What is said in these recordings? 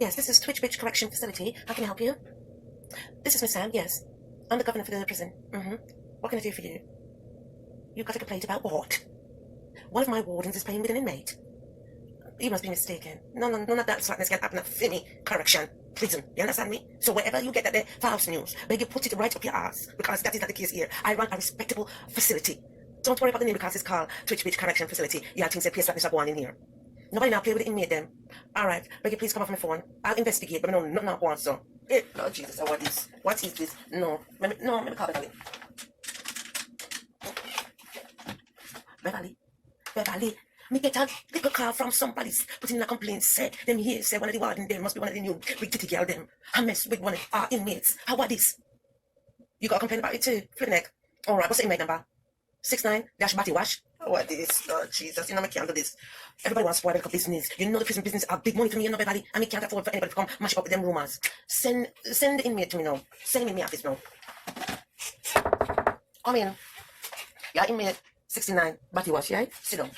Yes, this is Twitch Bitch Correction Facility. How can I help you? This is Miss Sam, yes. I'm the governor for the prison. What can I do for you? You got a complaint about what? One of my wardens is playing with an inmate. You must be mistaken. None of that slackness can happen at Finney Correction Prison. You understand me? So wherever you get that false news, beg you put it right up your ass, because that is not the case here. I run a respectable facility. Don't worry about the name because it's called Twitch Bitch Correction Facility. You have things that slackness are going in here. Nobody now play with the inmate them. Alright, beg you please come off my phone. I'll investigate, but no, not now once, so. Hey, Lord Jesus, what is this? No, let me call Beverly, me get a little call from somebody putting in a complaint, say them here, say one of the warden there must be one of the new big titty girl them. I mess with one of our inmates. How about this? You got a complaint about it too? Flip neck. Alright, what's the inmate number? 69-Batty Wash. What this? Lord Jesus, you know I can't do this. Everybody wants to spoil the business. You know the prison business are big money to me, you know, everybody. And I can't afford for anybody to come mash up with them rumors. Send the inmate to me now. Send him in my office now. Come in. Yeah, inmate 69 Batty Wash, right? Sit down.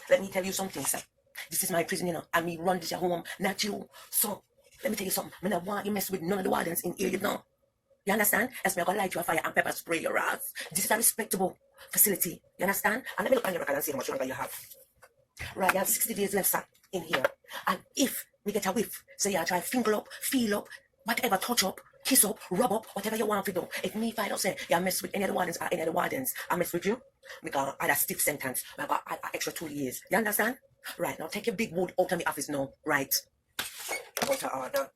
Let me tell you something, sir. This is my prison, you know, and me run this your home, not you. So, let me tell you something. I don't want you mess with none of the wardens in here, you know. You understand? As me, I'm going to light you a fire and pepper spray your ass. This is a respectable facility. You understand? And let me look on your record and see how much longer you have. Right, you have 60 days left, sir, in here. And if we get a whiff, say you try finger up, feel up, whatever, touch up, kiss up, rub up, whatever you want to do. If me find out, say, you mess with any of the wardens or any of the wardens, I mess with you, because I had a stiff sentence. I got an extra 2 years. You understand? Right, now take your big wood out of the office now. Right. Out of order.